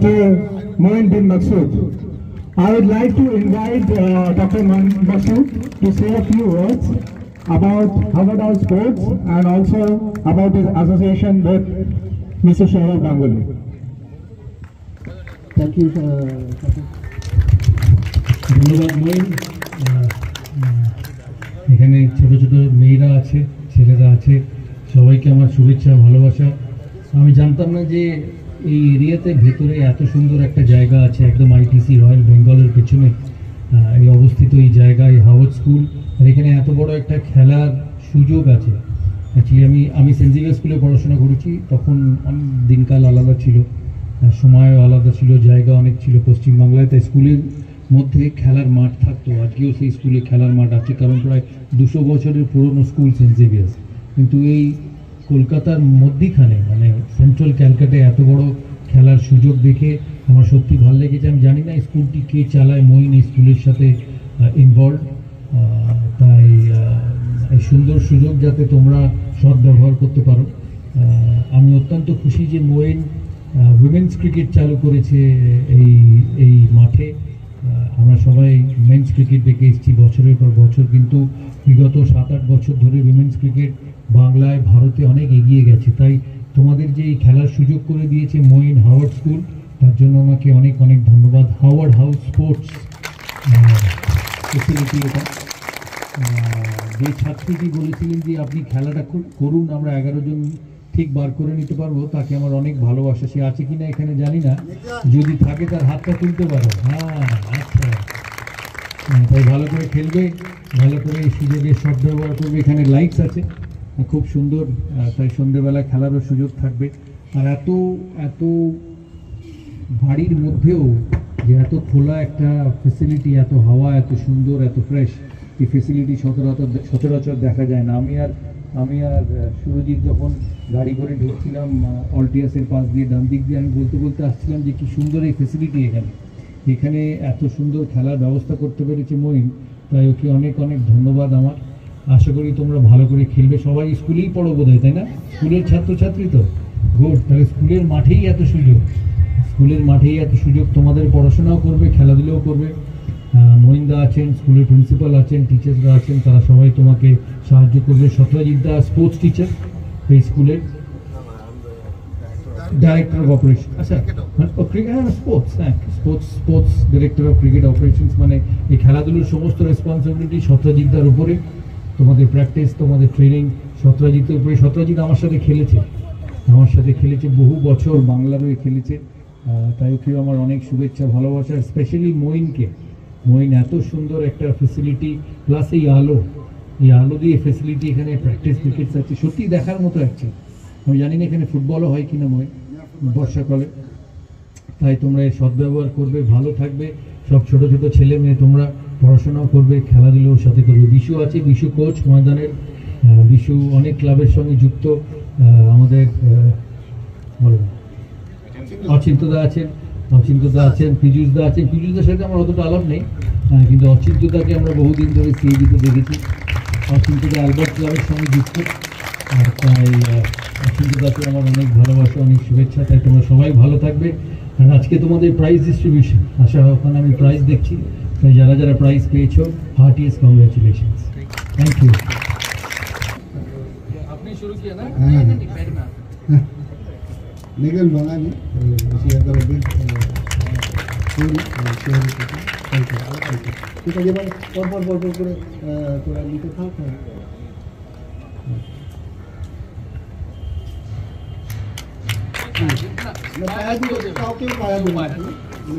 Dr. Moin bin Masood. I would like to invite Dr. Moin Masood to say a few words about Harvard House Sports and also about his association with Mr. Shaurav Ganguly. Thank you. ধন্যবাদ মইন। এখানে ছোট ছোট মেয়েরা আছে, ছেলেরা আছে, সবাইকে আমার শুভেচ্ছা ভালোবাসা। আমি জানতাম না যে এই এরিয়াতে ভেতরে এত সুন্দর একটা জায়গা আছে, একদম আইটিসি রয়্যাল বেঙ্গলের পেছনে এই অবস্থিত এই জায়গায় হাওয়ার্ড স্কুল, আর এখানে এত বড় একটা খেলার সুযোগ আছে। অ্যাকচুয়ালি আমি সেন্ট জেভিয়ার স্কুলে পড়াশোনা করেছি, তখন অনেক দিনকাল আলাদা ছিল, সময়ও আলাদা ছিল, জায়গা অনেক ছিল পশ্চিমবাংলায়, তাই স্কুলের মধ্যে খেলার মাঠ থাকতো। আজকেও সেই স্কুলে খেলার মাঠ আছে, কারণ প্রায় 200 বছরের পুরনো স্কুল সেন্ট জেভিয়ার্স। কিন্তু এই কলকাতার মধ্যিখানে মানে সেন্ট্রাল ক্যালকাটায় এত বড় খেলার সুযোগ দেখে আমার সত্যি ভালো লেগেছে। আমি জানি না স্কুলটি কে চালায়, মইন এই স্কুলের সাথে ইনভলভ, তাই এই সুন্দর সুযোগ যাতে তোমরা সৎ ব্যবহার করতে পারো। আমি অত্যন্ত খুশি যে মইন উইমেন্স ক্রিকেট চালু করেছে এই মাঠে। আমরা সবাই মেন্স ক্রিকেট দেখে এসেছি বছরের পর বছর, কিন্তু বিগত 7-8 বছর ধরে উইমেন্স ক্রিকেট বাংলায় ভারতে অনেক এগিয়ে গেছে। তাই তোমাদের যে এই খেলার সুযোগ করে দিয়েছে মইন হাওয়ার্ড স্কুল, তার জন্য আমাকে অনেক অনেক ধন্যবাদ। হাওয়ার্ড হাউস স্পোর্টস ফেসিলিটি, এটা যে ছাত্রীটি বলেছিলেন যে আপনি খেলাটা করুন, আমরা 11 জন ঠিক বার করে নিতে পারবো, তাকে আমার অনেক ভালোবাসা। সে আছে কিনা এখানে জানি না, যদি থাকে তার হাতটা তুলতে পারো। আচ্ছা, তাই ভালো করে খেলবে, ভালো করে এই সুযোগের সদ্ব্যবহার করবে। এখানে লাইটস আছে খুব সুন্দর, তাই সন্ধ্যেবেলা খেলারও সুযোগ থাকবে। আর এত এত বাড়ির মধ্যেও যে এত খোলা একটা ফেসিলিটি, এত হাওয়া, এত সুন্দর, এত ফ্রেশ, এই ফেসিলিটি সচরাচর দেখা যায় না। আমি আর সুরজিৎ যখন গাড়ি করে ঢুকছিলাম অল্টিয়াসের পাশ দিয়ে, ডান দিক দিয়ে, আমি বলতে বলতে আসছিলাম যে কি সুন্দর এই ফেসিলিটি এখানে এত সুন্দর খেলার ব্যবস্থা করতে পেরেছে মইন, তাই ওকে অনেক অনেক ধন্যবাদ আমার। আশা করি তোমরা ভালো করে খেলবে। সবাই স্কুলেই পড়ো বোধহয়, তাই না? স্কুলের ছাত্রছাত্রী তো গুড। তাহলে স্কুলের মাঠেই এত সুযোগ, তোমাদের পড়াশোনাও করবে, খেলাধুলাও করবে। মহিন্দা আছেন, স্কুলের প্রিন্সিপাল আছেন, টিচার্সরা আছেন, তারা সবাই তোমাকে সাহায্য করবে। সত্যজিৎ দা স্পোর্টস টিচার এই স্কুলের, ডাইরেক্টর অফ অপারেশন, আচ্ছা sports director of cricket operations, মানে এই খেলাধুলোর সমস্ত রেসপন্সিবিলিটি সত্যজিৎ দার উপরে। তোমাদের প্র্যাকটিস, তোমাদের ট্রেনিং সত্যজিতের উপরে। সত্যজিৎ আমার সাথে খেলেছে বহু বছর, বাংলার হয়ে খেলেছে, তাই ওকে আমার অনেক শুভেচ্ছা ভালোবাসা। স্পেশালি মইন এত সুন্দর একটা ফেসিলিটি, প্লাস এই আলো দিয়ে ফেসিলিটি, এখানে প্র্যাকটিস ক্রিকেট আছে, সত্যি দেখার মতো আছে। আমি জানি না এখানে ফুটবলও হয় কিনা মইন বর্ষাকালে, তাই তোমরা এর সদ্ব্যবহার করবে, ভালো থাকবে। সব ছোট ছোট ছেলে মেয়ে তোমরা পড়াশোনাও করবে, খেলাধুলোর সাথে করবে। বিশু আছে, বিশু কোচ ময়দানের, বিশু অনেক ক্লাবের সঙ্গে যুক্ত। আমাদের অচিন্তদা আছেন, পীযুষদা আছেন। পীযুষদার সাথে আমার অতটা আলাপ নেই, কিন্তু অচিন্তদাকে আমরা বহুদিন ধরে সিএবিতে দেখেছি। অচিন্তদা আলবার্ট ক্লাবের সঙ্গে যুক্ত, আর তাই অচিন্তদাকে আমার অনেক ভালোবাসা, অনেক শুভেচ্ছা। তাই তোমরা সবাই ভালো থাকবে। আর আজকে তোমাদের প্রাইজ ডিস্ট্রিবিউশন, আশা ওখানে আমি প্রাইজ দেখছি, তাই যারা যারা প্রাইজ পেয়েছো হার্টিয়েস্ট কংগ্রেচুলেশনস। Thank you. আপনি শুরু किया ना? निगल बनानी शेयर करो बिल पूरी शेयर करके तो ये बात और করে তোরা লিখে থাক না পায়া দিও, কাউকে পায়া দিও না,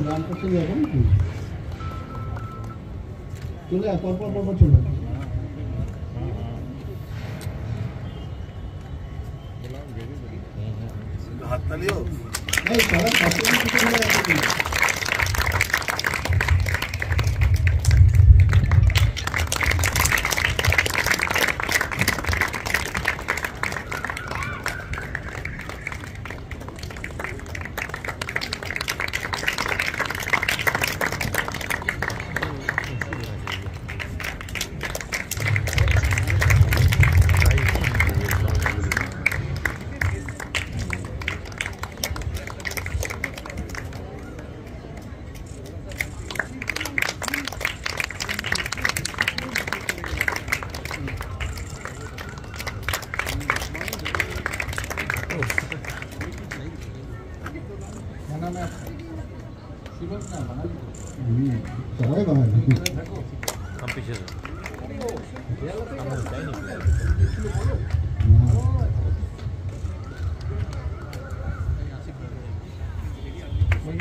গান করতে যাবো চলে পর চলে হাত তালিও এই সারা পাশে কিছু করে আছে। সবাই বাঙালি।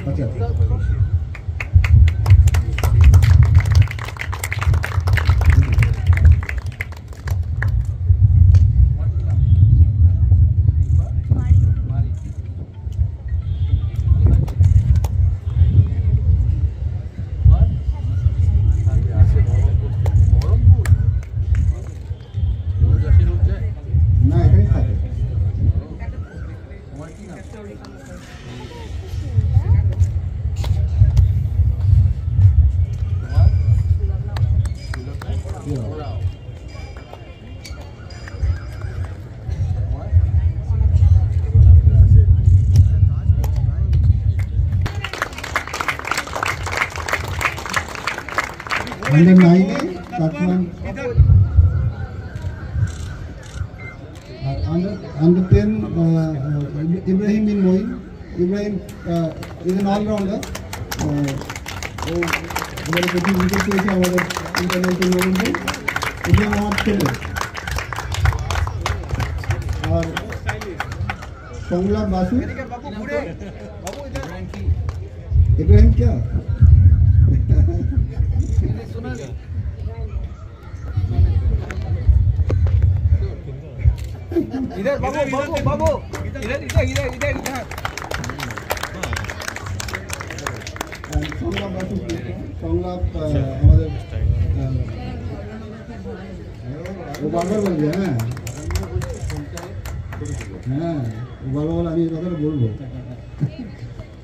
আচ্ছা না এখানেই থাকে। Under 9, Katman. Under 10, Ibrahim bin Moin. Ibrahim is an all-rounder. এবারে প্রতি উইকেট পেয়েছে আমাদের ইন্টারন্যাশনাল টুর্নামেন্টে। ইব্রাহিম আমার ছেলে। আর সংগ্রাম বাসু। इब्राहिम क्या इधर बाबू बाबू बाबू इधर इधर इधर इधर इधर সংলাপ বাসু সংলাপ আমাদের ও বারবার বলবে হ্যাঁ হ্যাঁ ও বারবার বলে আমি এই কথাটা বলবো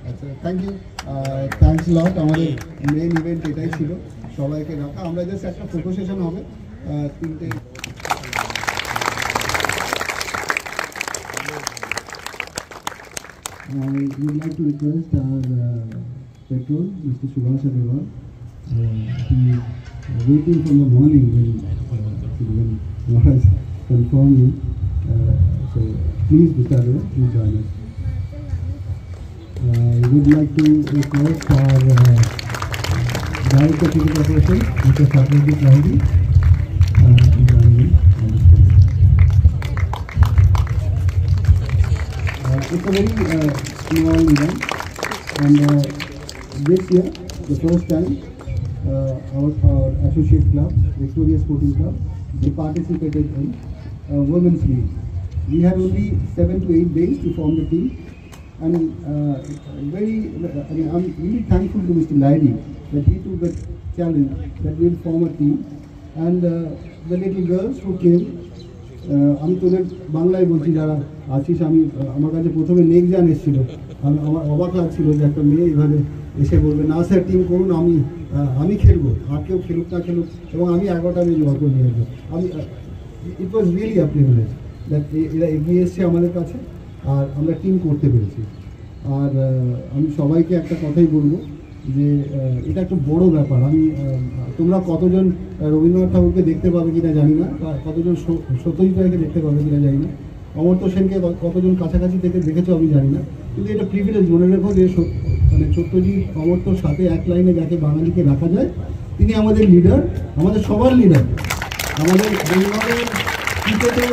আচ্ছা থ্যাংক ইউ থ্যাংকস লট আমাদের মেইন ইভেন্ট এটাই ছিল সবাইকে রাখা আমরা জাস্ট একটা ফটো সেশন হবে তিনটে I would like to request our petrol, Mr. Subhash Agarwal. He is waiting from the morning when Maharaj confirmed me. So please, Mr. Agarwal, please join us. We would like to request our Director Ticket Operations, Mr. Satyajit Lahiri, to join me on this program. It's a very small event, and this year, the first time, our associate club, Victoria Sporting Club, they participated in Women's League. We had only 7 to 8 days to form the team, and I'm really thankful to Mr. Lahiri that he took the challenge that we'll form a team, and the little girls who came. আমি তোদের বাংলায় বলছি যারা আছিস আমি আমার কাছে প্রথমে নেক্সট এসেছিল আমার অবাক লাগছিল যে একটা মেয়ে এইভাবে এসে বলবে না স্যার টিম করুন আমি খেলবো আর কেউ খেলুক না খেলুক এবং আমি 11টা মেয়ে জোগাড় করে নিয়ে আসবো আমি it was really a privilege that এরা এগিয়ে এসছে আমাদের কাছে আর আমরা টিম করতে পেরেছি আর আমি সবাইকে একটা কথাই বলবো যে এটা একটা বড় ব্যাপার আমি তোমরা কতজন রবীন্দ্রনাথ ঠাকুরকে দেখতে পাবে কিনা জানি না কতজন সত্যজিৎ রায়কে দেখতে পাবে কিনা জানি না অমর্ত্য সেনকে কতজন কাছাকাছি থেকে দেখেছো আমি জানি না কিন্তু এটা প্রিভিলেজ মনে রেখো যে মানে সত্যজিৎ অমর্ত্যর সাথে এক লাইনে যাকে বাঙালিকে রাখা যায় তিনি আমাদের লিডার আমাদের সবার লিডার আমাদের বেঙ্গলের ক্রিকেটের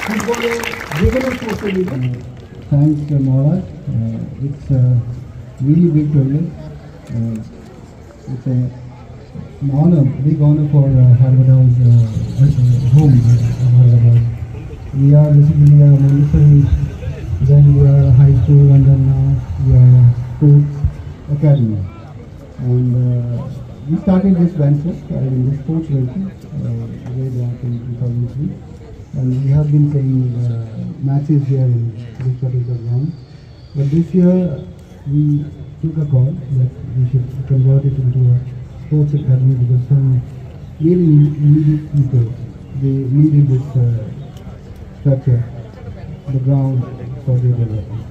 ফুটবলের যে কোনো স্পোর্টসের leader thanks Maharaj it's really big privilege. It's an honor, big honor for Harvard's home, Harvard. We are basically a military, then we are a high school, and then now we are a sports academy. And we started this venture in the sports venture way back in 2003. And we have been playing matches here in this particular ground. But this year, we took a call that we should convert it into a sports academy because some really needy people, they needed this structure, the ground for their development.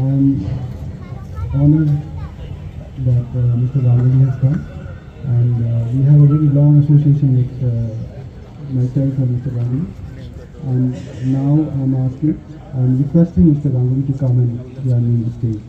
I'm honored that Mr. Ganguly has come and we have a very long association with myself and Mr. Ganguly and now I'm requesting Mr. Ganguly to come and join me on the stage.